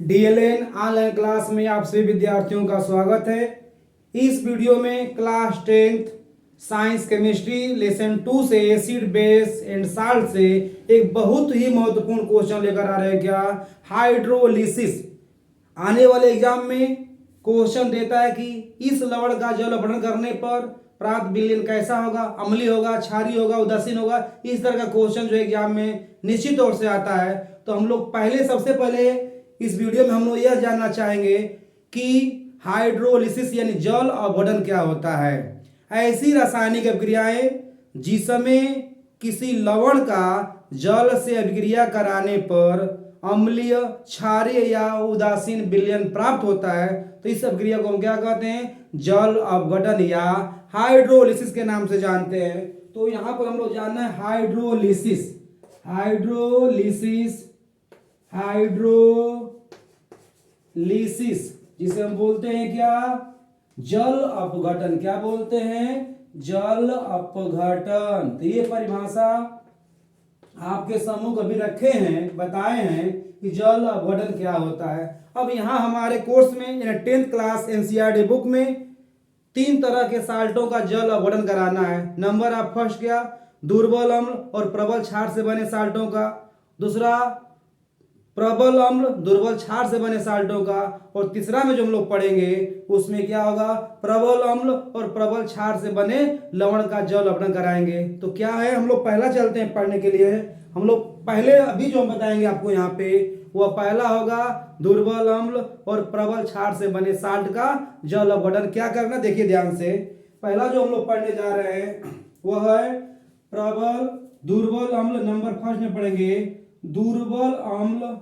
DLN online class में आप सभी विद्यार्थियों का स्वागत है। इस वीडियो में class 10th science chemistry lesson 2 से एसिड बेस एंड साल्ट से एक बहुत ही महत्वपूर्ण क्वेश्चन लेकर आ रहे हैं। क्या? हाइड्रोलिसिस। आने वाले एग्जाम में क्वेश्चन देता है कि इस लवण का जल अपहरण करने पर प्राप्त विलयन कैसा होगा, अम्लीय होगा, क्षारीय होगा, उदासीन होगा। इस तरह का क्वेश्चन जो एग्जाम में निश्चित तौर से आता है। तो हम लोग सबसे पहले इस वीडियो में हम लोग यह जानना चाहेंगे कि हाइड्रोलिसिस यानी जल अपघटन क्या होता है। ऐसी रासायनिक अभिक्रियाएं जिसमें किसी लवण का जल से अभिक्रिया कराने पर अम्लीय, क्षारीय या उदासीन विलयन प्राप्त होता है, तो इस अभिक्रिया को हम क्या कहते हैं? जल अपघटन या हाइड्रोलिसिस के नाम से जानते हैं। तो यहां पर हम लोग जानना है हाइड्रोलिसिस। हाइड्रोलिसिस जिसे हम बोलते हैं क्या? जल अपघटन। क्या बोलते हैं? जल अपघटन। तो ये परिभाषा आपके सम्मुख अभी रखे हैं, बताए हैं कि जल अपघटन क्या होता है। अब यहाँ हमारे कोर्स में 10th क्लास एनसीईआरटी बुक में 3 तरह के साल्टों का जल अपघटन कराना है। नंबर ऑफ फर्स्ट क्या? दुर्बल अम्ल और प्रबल क्षार से बने साल्टों का। दूसरा प्रबल अम्ल दुर्बल क्षार से बने साल्टों का। और तीसरा में जो हम लोग पढ़ेंगे उसमें क्या होगा? प्रबल अम्ल और प्रबल क्षार से बने लवण का जल अपघटन कराएंगे। तो क्या है, हम लोग पहला चलते हैं पढ़ने के लिए। हम लोग पहले अभी जो हम बताएंगे आपको यहाँ पे वह पहला होगा दुर्बल अम्ल और प्रबल क्षार से बने साल्ट का जल अपघटन। क्या करना, देखिए ध्यान से। पहला जो हम लोग पढ़ने जा रहे हैं वह है प्रबल दुर्बल अम्ल। नंबर फर्स्ट में पढ़ेंगे दुर्बल अम्ल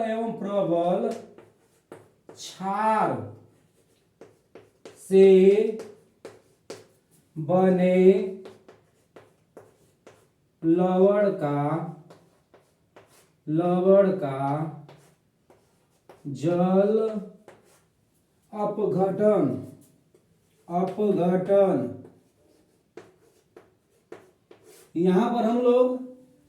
एवं प्रबल क्षार से बने लवण का जल अपघटन। यहां पर हम लोग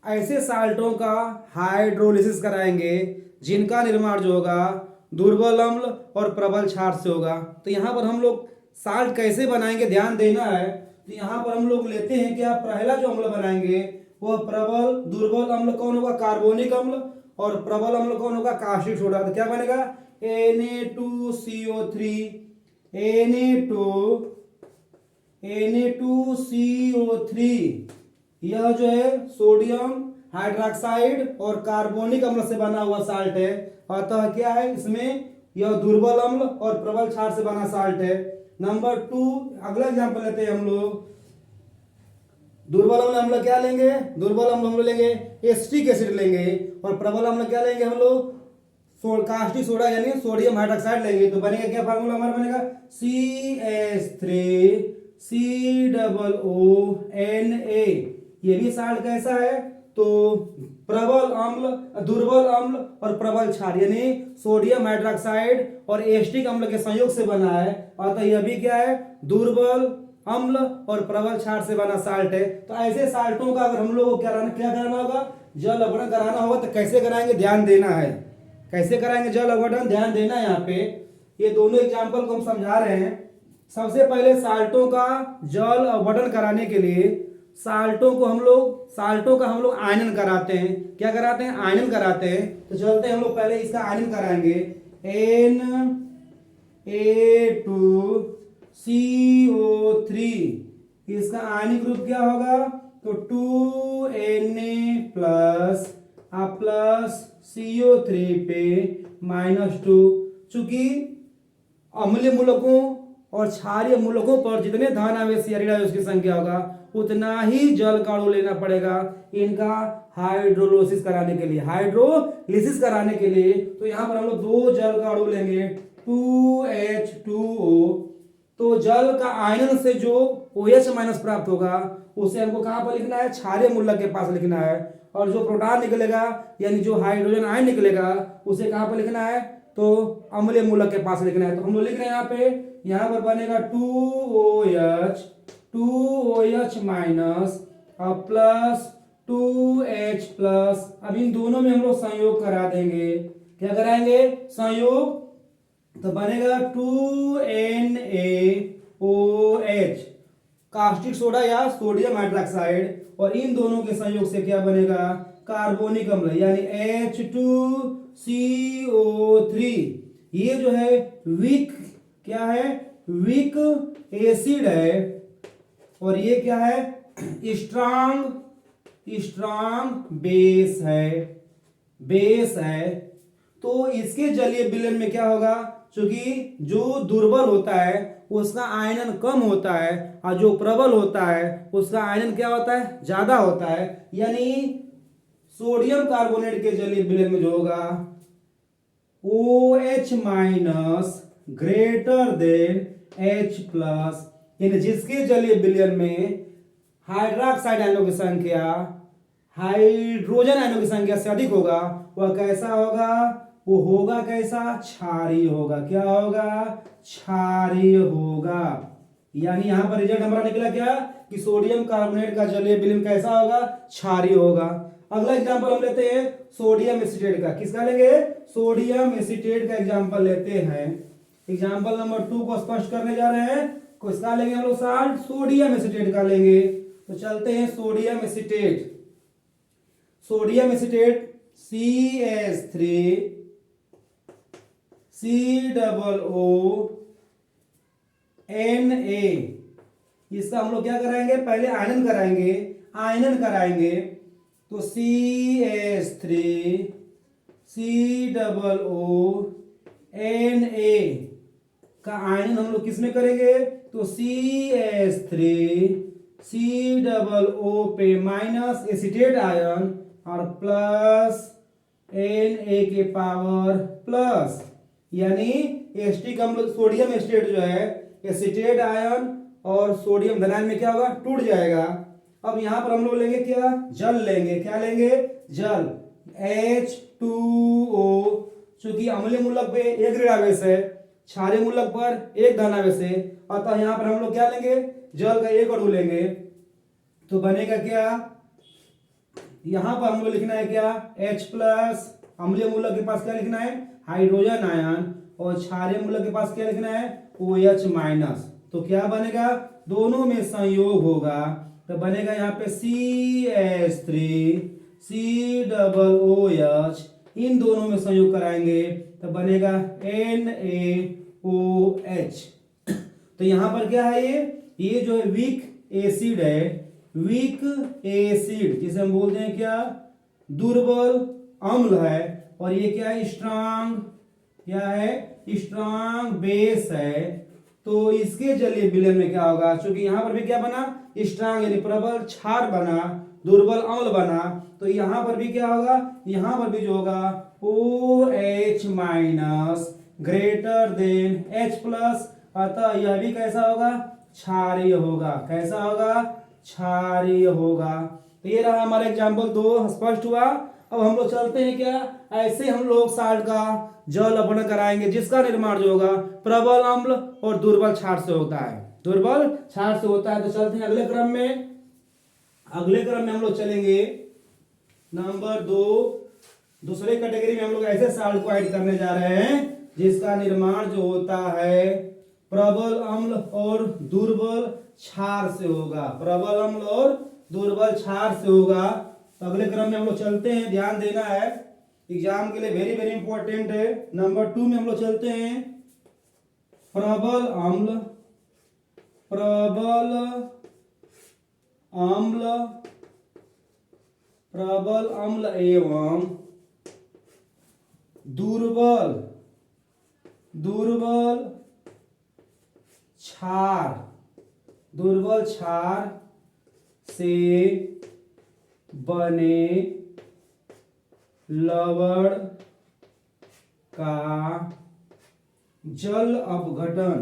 ऐसे साल्टों का हाइड्रोलिसिस कराएंगे जिनका निर्माण जो होगा दुर्बल अम्ल और प्रबल क्षार से होगा। तो यहां पर हम लोग साल्ट कैसे बनाएंगे ध्यान देना है। तो यहां पर हम लोग लेते हैं कि पहला जो अम्ल बनाएंगे वह प्रबल दुर्बल अम्ल कौन होगा? कार्बोनिक अम्ल। और प्रबल अम्ल कौन होगा? Caustic soda. तो क्या बनेगा? Na2CO3 यह जो है सोडियम हाइड्रोक्साइड और कार्बोनिक अम्ल से बना हुआ साल्ट है। अतः क्या है, इसमें यह दुर्बल अम्ल और प्रबल क्षार से बना साल्ट है। नंबर 2 अगला एग्जांपल लेते हैं हम लोग। दुर्बल अम्ल क्या लेंगे? दुर्बल अम्ल हम लोग लेंगे एसिटिक एसिड लेंगे। और प्रबल अम्ल क्या लेंगे हम लोग? कास्टिक सोडा यानी सोडियम हाइड्रोक्साइड लेंगे। तो बनेगा क्या फार्मूला हमारा? बनेगा CH3COONA। ये भी साल्ट कैसा है? तो प्रबल अम्ल, दुर्बल अम्ल और प्रबल क्षार यानी सोडियम हाइड्रोक्साइड और एसिटिक अम्ल के संयोग से बना है। अतः यह भी क्या है? दुर्बल अम्ल और प्रबल क्षार से बना साल्ट है। तो ऐसे साल्टों का अगर हम लोग को क्या कराना होगा? जल अपघटन कराना होगा। तो कैसे कराएंगे ध्यान देना है। कैसे कराएंगे जल अपघटन? ध्यान देना है। यहाँ पे ये दोनों एग्जाम्पल को हम समझा रहे हैं। सबसे पहले साल्टों का जल अपघटन कराने के लिए साल्टों का हम लोग आयनन कराते हैं। क्या कराते हैं? आयनन कराते हैं। तो चलते हैं हम लोग पहले इसका आयनन कराएंगे। Na2CO3 इसका आयनिक रूप क्या होगा? तो 2Na प्लस CO3 पे -2। चूंकि अम्लीय मूलकों और क्षारीय मूलकों पर जितने धन आवेशी ऋणावेश की संख्या होगा उतना ही जल का अणु लेना पड़ेगा इनका हाइड्रोलिसिस कराने के लिए। तो यहाँ पर हम लोग 2 जल का अणु लेंगे 2H2O। तो जल का आयनन से जो OH- प्राप्त होगा उसे हमको कहाँ पर लिखना है? क्षारीय मूलक के पास लिखना है। और जो प्रोटॉन निकलेगा यानी जो हाइड्रोजन आयन निकलेगा उसे कहाँ पर लिखना है? तो अम्लीय मूलक के पास लिखना है। तो हम लोग लिख रहे हैं यहाँ पर बनेगा 2OH माइनस और प्लस 2H प्लस। अब इन दोनों में हम लोग संयोग करा देंगे। क्या कराएंगे? संयोग। तो बनेगा 2NaOH कास्टिक सोडा या सोडियम हाइड्रोक्साइड, और इन दोनों के संयोग से क्या बनेगा? कार्बोनिक अम्ल यानी H2CO3। ये जो है वीक क्या है? वीक एसिड है, और ये क्या है? स्ट्रांग बेस है। तो इसके जलीय विलयन में क्या होगा? क्योंकि जो दुर्बल होता है उसका आयनन कम होता है, और जो प्रबल होता है उसका आयनन क्या होता है? ज्यादा होता है। यानी सोडियम कार्बोनेट के जलीय विलयन में जो होगा OH minus greater than H plus, यानी जिसके जलीय विलयन में हाइड्रोक्साइड आयनों की संख्या हाइड्रोजन आयनों की संख्या से अधिक होगा, वह कैसा होगा? वो होगा कैसा? क्षारीय होगा। क्या होगा? क्षारीय होगा। यानी यहां पर रिजल्ट हमारा निकला क्या? कि सोडियम कार्बोनेट का जलीय विलयन कैसा होगा? क्षारीय होगा। अगला एग्जांपल हम लेते हैं सोडियम एसीटेट का। किसका लेंगे? सोडियम एसीटेट का एग्जांपल लेते हैं। एग्जांपल नंबर 2 को स्पष्ट करने जा रहे हैं। किसका लेंगे हम लोग? साल्ट सोडियम एसीटेट का लेंगे। तो चलते हैं sodium acetate CH3 COO Na। इसका हम लोग क्या कराएंगे? पहले आयनन कराएंगे। तो CH3 COONA का आयनन हम लोग किसमें करेंगे? तो CH3 COO पे माइनस एसीटेट आयन और प्लस Na के पावर प्लस, यानी एस्टिक अम्ल सोडियम एस्टेट जो है एसीटेट आयन और सोडियम धनायन में क्या होगा? टूट जाएगा। अब यहां पर हम लोग लेंगे क्या? जल लेंगे। क्या लेंगे? जल H2O। चूंकि अम्लीय मूलक पे एक ऋण आवेश है, क्षारीय मूलक पर एक धन आवेश है, अतः यहां पर हम लोग क्या लेंगे? जल का एक अणु लेंगे। तो बनेगा क्या? यहां पर हम लोग लिखना है क्या? H plus. अम्लीय मूलक के पास क्या लिखना है? Hydrogen ion. और क्षारीय मूलक के पास क्या लिखना है? OH minus. तो क्या बनेगा? दोनों में संयोग होगा। तो बनेगा यहाँ पे CH3 COOH, इन दोनों में संयोग कराएंगे तो बनेगा NaOH। तो यहां पर क्या है? ये जो है वीक एसिड है, वीक एसिड जिसे हम बोलते हैं क्या? दुर्बल अम्ल है। और ये क्या है? स्ट्रांग बेस है। तो इसके जलीय विलयन में क्या होगा? क्योंकि यहां पर भी क्या बना? स्ट्रांग यानी प्रबल क्षार बना, दुर्बल अम्ल बना। तो यहां पर भी क्या होगा? यहां पर भी जो होगा OH minus greater than H plus, अतः यह भी कैसा होगा? क्षारीय होगा। कैसा होगा? क्षारीय होगा। तो ये रहा हमारा एग्जाम्पल 2। स्पष्ट हुआ। अब हम लोग चलते हैं क्या? ऐसे हम लोग साल्ट का जल अपना कराएंगे जिसका निर्माण जो होगा प्रबल अम्ल और दुर्बल क्षार से होता है। तो चलते हैं अगले क्रम में हम लोग चलेंगे नंबर 2। दूसरे कैटेगरी में हम लोग ऐसे साल्ट को ऐड करने जा रहे हैं जिसका निर्माण जो होता है प्रबल अम्ल और दुर्बल क्षार से होगा। तो अगले क्रम में हम लोग चलते हैं। ध्यान देना है, एग्जाम के लिए वेरी वेरी इंपॉर्टेंट है। नंबर 2 में हम लोग चलते हैं प्रबल अम्ल एवं दुर्बल क्षार से बने लवण का जल अपघटन।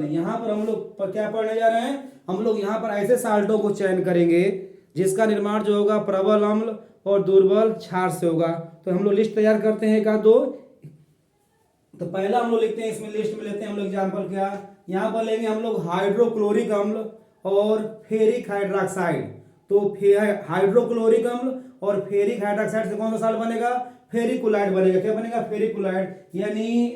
यहां पर हम लोग क्या पढ़ने जा रहे हैं? हम लोग यहां पर ऐसे साल्टों को चयन करेंगे जिसका निर्माण जो होगा प्रबल अम्ल और दुर्बल क्षार से होगा। तो हम लोग लिस्ट तैयार करते हैं एक आध दो। तो पहला हम लोग लिखते हैं, इसमें लिस्ट में लेते हैं हम लोग एग्जाम्पल क्या, यहाँ पर लेंगे हम लोग हाइड्रोक्लोरिक अम्ल और फेरिक हाइड्रोक्साइड। तो हाइड्रोक्लोरिक अम्ल और फेरिक हाइड्रोक्साइड से कौन सा साल्ट बनेगा, फेरिकुलाइड बनेगा। क्या बनेगा, फेरिकुलाइड, यानी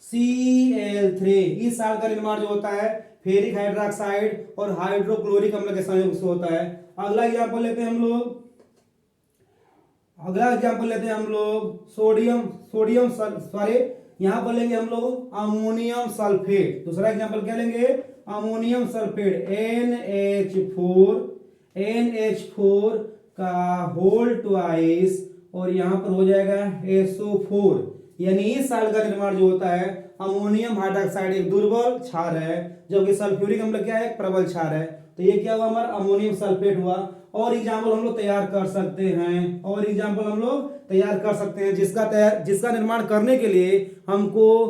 FeCl3। इस साल्ट का निर्माण जो होता है फेरिक हाइड्रोक्साइड और हाइड्रोक्लोरिक अम्ल के संयोग से होता है। अगला एग्जाम्पल लेते हैं हम लोग, सोडियम सॉरी यहां पर लेंगे हम लोग अमोनियम सल्फेट। दूसरा एग्जाम्पल क्या लेंगे, अमोनियम सल्फेट NH4 का होल ट्वाइस और यहां पर हो जाएगा SO4। यानी इस साल्ट का निर्माण जो होता है अमोनियम हाइड्रोक्साइड एक दुर्बल क्षार है, जबकि सल्फ्यूरिक अम्ल क्या है, प्रबल क्षार है। तो ये क्या हुआ हमारा अमोनियम सल्फेट हुआ। और एग्जाम्पल हम लोग तैयार कर सकते हैं, जिसका निर्माण करने के लिए हमको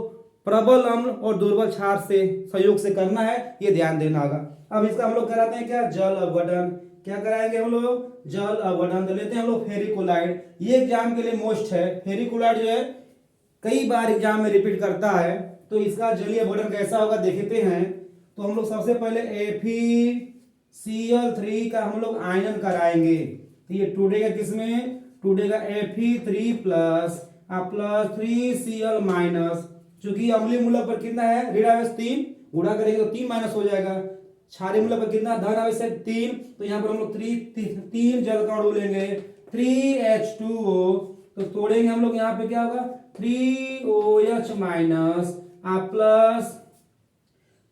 प्रबल अम्ल और दुर्बल क्षार से संयोग से करना है, ये ध्यान देना होगा। अब इसका हम लोग कराते हैं क्या, जल अपघटन। क्या कराएंगे हम लोग, जल अपघटन। तो लेते हैं हम लोग फेरिकुलाइड। ये एग्जाम के लिए मोस्ट है, फेरिकुलाइड जो है कई बार एग्जाम में रिपीट करता है। तो इसका जलीय अपघटन कैसा होगा देखते हैं। तो हम लोग सबसे पहले FeCl3 का हम लोग आयनन कराएंगे। तो ये टूटेगा किसमें, टूटेगा Fe3 प्लस 3Cl माइनस। चूंकि अम्लीय मूलक पर कितना है, ऋण आवेश 3, गुणा करेंगे तो 3 माइनस हो जाएगा। क्षारीय मूलक पर कितना, धन आवेश है 3, तो यहाँ पर हम लोग 3 जल का अणु लेंगे 3H2O। तो तोड़ेंगे हम लोग, यहाँ पे क्या होगा 3OH minus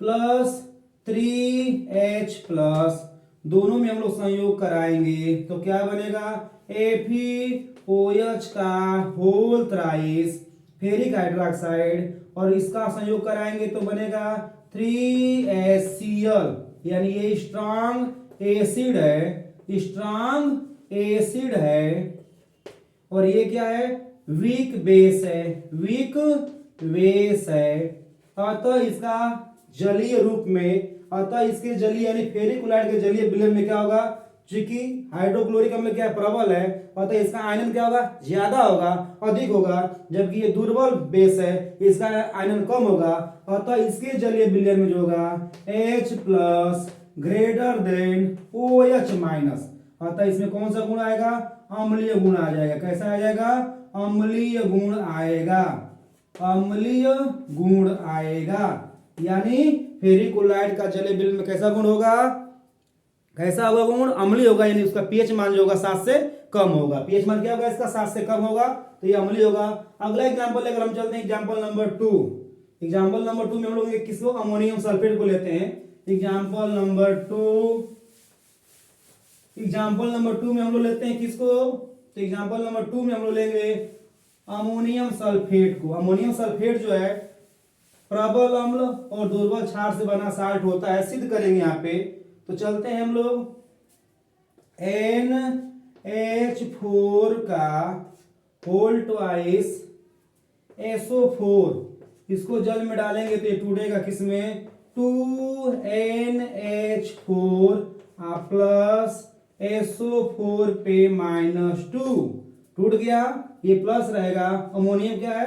plus 3H plus, दोनों में हम लोग संयोग कराएंगे तो क्या बनेगा FeOH का होल थ्राइस फेरिक हाइड्रोक्साइड, और इसका संयोग कराएंगे तो बनेगा 3HCl। यानी ये स्ट्रॉन्ग एसिड है और ये क्या है, वीक बेस है। अतः इसका जलीय रूप में, इसके जलीय यानी फेरिकुलाइड के जलीय विलयन में क्या होगा, चूंकि हाइड्रोक्लोरिक अम्ल क्या है, प्रबल है, अतः इसका आयनन क्या होगा, ज्यादा होगा, अधिक होगा। जबकि ये दुर्बल बेस है, इसका आयनन कम होगा, अतः इसके जलीय विलयन में जो होगा H plus greater than OH minus. अतः इसमें कौन सा गुण आएगा, अम्लीय गुण आ जाएगा। कैसा आ जाएगा, अम्लीय गुण आएगा। यानी फेरिकुलाइड का जलीय विलयन में कैसा गुण होगा, कैसा होगा गुण, अम्लीय होगा। यानी उसका पीएच मान जो होगा 7 से कम होगा। पीएच मान क्या होगा इसका, 7 से कम होगा, तो ये अम्लीय होगा। अगला एग्जांपल लेकर हम चलते हैं एग्जांपल नंबर 2 में हम लोग किसको, अमोनियम सल्फेट को लेते हैं। एग्जांपल नंबर 2 में हम लोग लेते हैं किसको, तो एग्जांपल नंबर 2 में हम लोग लेंगे अमोनियम सल्फेट को। अमोनियम सल्फेट जो है प्रबल अम्ल और दुर्बल क्षार से बना साल्ट होता है, सिद्ध करेंगे यहाँ पे। तो चलते हैं हम लोग, NH4 का होल ट्वाइस SO4, इसको जल में डालेंगे तो ये टूटेगा किसमें, 2NH4 प्लस SO4 पे -2 टूट गया, ये प्लस रहेगा। अमोनियम क्या है,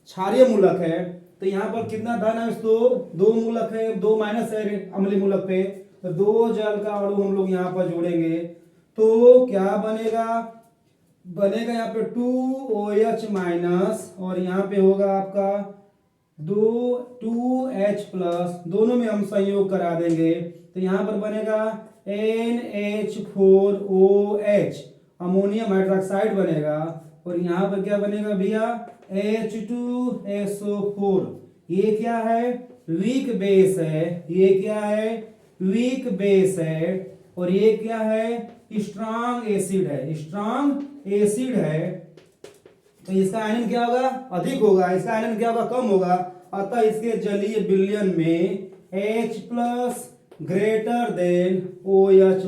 क्षारीय मूलक है, तो यहाँ पर कितना धन है, दो मूलक है, 2 माइनस है अम्लीय मूलक पे, तो 2 जल का अणु हम लोग यहाँ पर जोड़ेंगे तो क्या बनेगा यहाँ पे 2OH माइनस और यहाँ पे होगा आपका 2H प्लस, दोनों में हम संयोग करा देंगे तो यहाँ पर बनेगा NH4OH, अमोनियम हाइड्रोक्साइड बनेगा। और यहाँ पर क्या बनेगा भैया, H2SO4। ये क्या है, वीक बेस है, और ये क्या है, स्ट्रॉन्ग एसिड है। तो इसका आयनन क्या होगा, अधिक होगा, इसका आयनन क्या होगा, कम होगा। अतः इसके जलीय विलयन में H plus greater than OH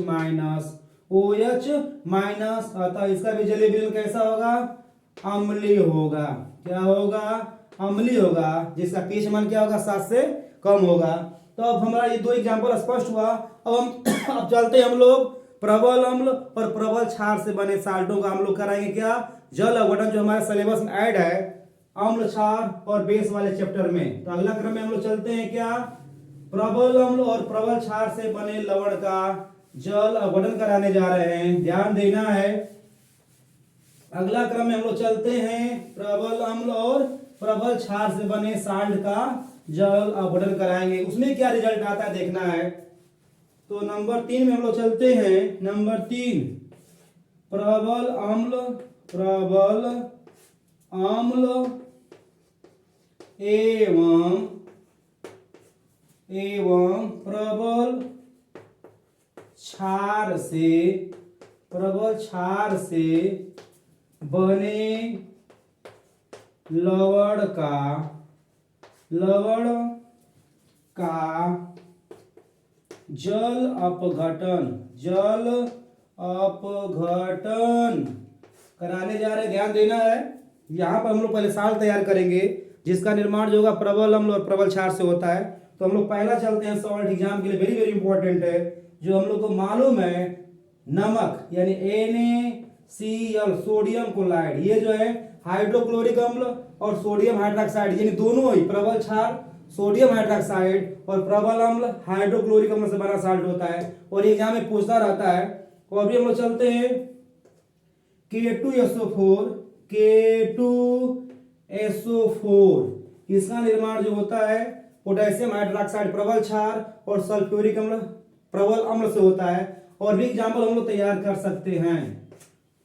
minus, अतः इसका भी जलीय विलयन कैसा होगा, अम्लीय होगा। क्या होगा, अम्लीय होगा, जिसका पीएच मान क्या होगा, 7 से कम होगा। तो अब हमारा ये दो एग्जाम्पल स्पष्ट हुआ। अब अब चलते हैं हम लोग प्रबल अम्ल और प्रबल क्षार से बने साल्टों का हम लोग कराएंगे क्या, जल अवघटन, जो हमारे सिलेबस में ऐड है अम्ल क्षार और बेस वाले चैप्टर में। तो अगला क्रम में हम लोग चलते हैं क्या, प्रबल अम्ल और प्रबल क्षार से बने लवण का जल अवघटन कराने जा रहे हैं, ध्यान देना है। अगला क्रम में हम लोग चलते हैं प्रबल अम्ल और प्रबल क्षार से बने साल्ट का जल अवघटन कराएंगे, उसमें क्या रिजल्ट आता है देखना है। तो नंबर 3 में हम लोग चलते हैं। नंबर 3 प्रबल अम्ल एवं प्रबल क्षार से बने लवण का जल अपघटन कराने जा रहे हैं, ध्यान देना है। यहाँ पर हम लोग पहले साल्ट तैयार करेंगे जिसका निर्माण जो होगा प्रबल अम्ल और प्रबल क्षार से होता है। तो हम लोग पहला चलते हैं सॉल्ट, एग्जाम के लिए वेरी वेरी इंपॉर्टेंट है, जो हम लोग को मालूम है नमक यानी NaCl सोडियम क्लोराइड, ये जो है हाइड्रोक्लोरिक अम्ल और सोडियम हाइड्रोक्साइड, यानी दोनों ही प्रबल क्षार सोडियम हाइड्रोक्साइड और प्रबल अम्ल हाइड्रोक्लोरिक अम्ल से बना साल्ट होता है, और एग्जाम में पूछता रहता है। और अभी हम लोग चलते हैं K2SO4, इसका निर्माण जो होता है पोटेशियम हाइड्रोक्साइड प्रबल क्षार और सल्फ्यूरिक अम्ल प्रबल अम्ल से होता है, और भी एग्जाम्पल हम लोग तैयार कर सकते हैं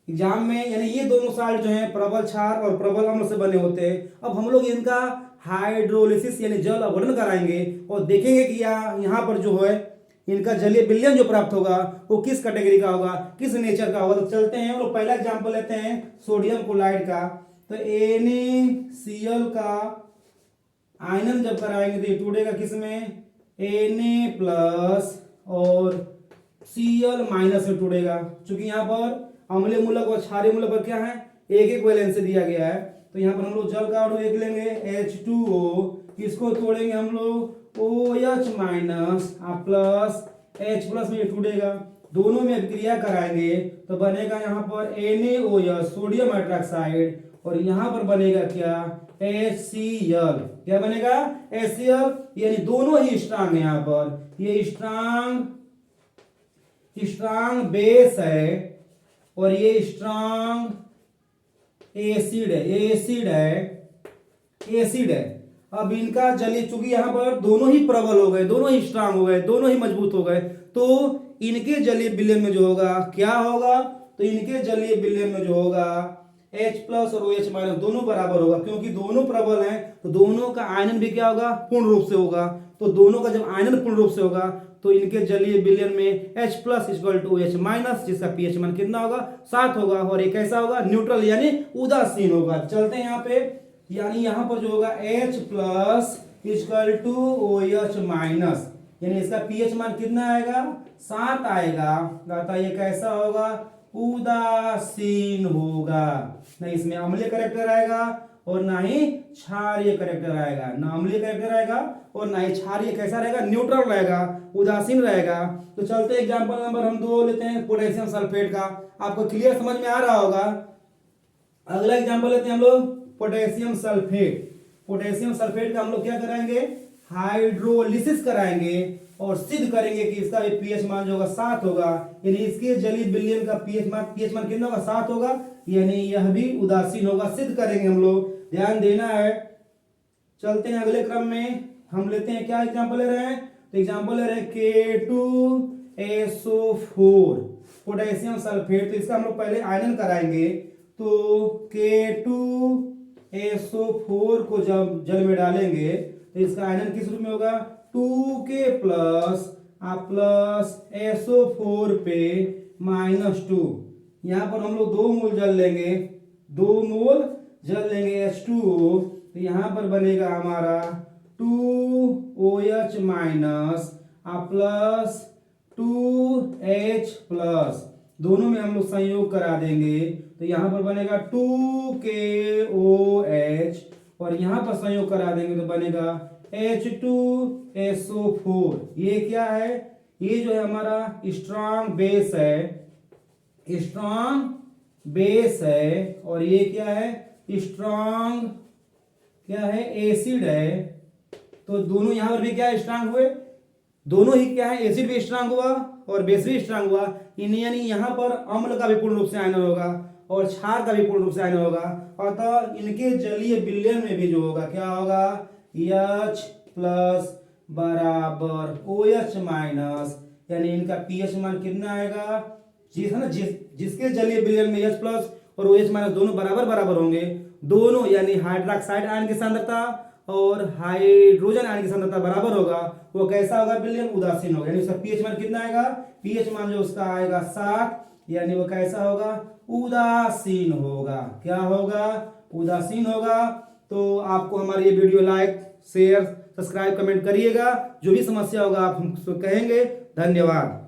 एग्जाम में, यानी ये दोनों साल्ट जो हैं प्रबल क्षार और प्रबल अम्ल से बने होते हैं। अब हम लोग इनका हाइड्रोलिसिस यानी जल अवघटन कराएंगे और देखेंगे कि यहाँ पर जो है इनका जलीय विलयन जो प्राप्त होगा वो किस कैटेगरी का होगा, किस नेचर का होगा। तो चलते हैं हम लोग पहला एग्जाम्पल लेते हैं सोडियम क्लोराइड का। तो NaCl का आयनन जब कराएंगे तो ये टूटेगा किसमें, Na+ और Cl- में टूटेगा। चूंकि यहाँ पर अम्लीय मूलक और क्षारीय मूलक पर क्या है, एक एक वैलेंस से दिया गया है। तो यहाँ पर हम लोग जल का अणु एक लेंगे H2O, इसको तोड़ेंगे हम लोग OH- प्लस H+ में टूटेगा, दोनों में अभिक्रिया कराएंगे तो बनेगा यहाँ पर NaOH सोडियम हाइड्रोक्साइड, और यहाँ पर बनेगा क्या HCl, क्या बनेगा HCl, यानी दोनों ही स्ट्रांग है। यहाँ पर ये स्ट्रांग बेस है और ये स्ट्रांग एसिड है। अब इनका जलीय, चूंकि यहाँ पर दोनों ही प्रबल हो गए, दोनों ही स्ट्रांग हो गए, दोनों ही मजबूत हो गए, तो इनके जलीय विलयन में जो होगा क्या होगा, तो इनके जलीय विलयन में जो होगा H+ और OH- दोनों बराबर होगा, क्योंकि दोनों प्रबल हैं तो दोनों का आयनन भी क्या होगा पूर्ण रूप से होगा। तो दोनों का जब आयनन पूर्ण रूप से होगा तो इनके जलीय विलयन में H+ = OH-, जिसका pH मान कितना होगा 7 होगा, और एक ऐसा होगा न्यूट्रल यानी उदासीन होगा। चलते हैं यहाँ पे, यानी यहाँ पर जो होगा H+ = OH-, यानी इसका pH मान कितना आएगा 7 आएगा, अतः ये कैसा होगा उदासीन होगा, नहीं इसमें अम्लीय कैरेक्टर आएगा और ना ही क्षारीय कैरेक्टर आएगा, ना अम्लीय कैरेक्टर आएगा और ना ही क्षारीय, कैसा रहेगा न्यूट्रल रहेगा, उदासीन रहेगा। तो चलते एग्जांपल नंबर हम 2 लेते हैं पोटेशियम सल्फेट का, आपको क्लियर समझ में आ रहा होगा। अगला एग्जांपल लेते हैं हम लोग पोटेशियम सल्फेट का हम लोग क्या कराएंगे हाइड्रोलिसिस कराएंगे और सिद्ध करेंगे कि इसका pH मान जो होगा 7 होगा, यानी इसके जलीय विलयन का pH मान कितना होगा 7 होगा, यानी यह भी उदासीन होगा, सिद्ध करेंगे हम लोग, ध्यान देना है। चलते हैं अगले क्रम में, हम लेते हैं क्या एग्जांपल ले रहे हैं, तो एग्जांपल ले रहे हैं K2SO4 पोटेशियम सल्फेट। तो इसका हम लोग पहले आयनन कराएंगे, तो K2SO4 को जब जल में डालेंगे तो इसका आयनन किस रूप में होगा 2K+ प्लस SO4 पे -2। यहाँ पर हम लोग 2 मोल जल लेंगे, H2O, तो यहाँ पर बनेगा हमारा 2OH- प्लस 2H+, दोनों में हम लोग संयोग करा देंगे तो यहाँ पर बनेगा 2KOH, और यहाँ पर संयोग करा देंगे तो बनेगा H2SO4। ये क्या है, ये जो है हमारा स्ट्रॉन्ग बेस है, स्ट्रॉन्ग बेस है, और ये क्या है, स्ट्रॉन्ग क्या है, एसिड है। तो दोनों यहां पर भी क्या स्ट्रॉन्ग हुए, दोनों ही क्या है, एसिड भी स्ट्रॉन्ग हुआ और बेस भी स्ट्रॉन्ग हुआ। यानी यहां पर अम्ल का भी पूर्ण रूप से आयन होगा और क्षार का भी पूर्ण रूप से आयन होगा। अतः इनके जलीय विलयन में भी जो होगा क्या होगा, H प्लस बराबर OH माइनस, यानी इनका pH मान कितना आएगा, जिस है ना, जिसके जलीय विलयन में H प्लस और OH माइनस दोनों बराबर बराबर होंगे, दोनों यानी हाइड्रोक्साइड आयन की सांद्रता और हाइड्रोजन आयन की सांद्रता बराबर होगा, वो कैसा होगा, विलयन उदासीन होगा। यानी उसका pH मान कितना आएगा, pH मान जो उसका आएगा 7, यानी वो कैसा होगा, उदासीन होगा। क्या होगा, उदासीन होगा। तो आपको हमारी ये video like share subscribe comment करिएगा, जो भी समस्या होगा आप हमको कहेंगे। धन्यवाद।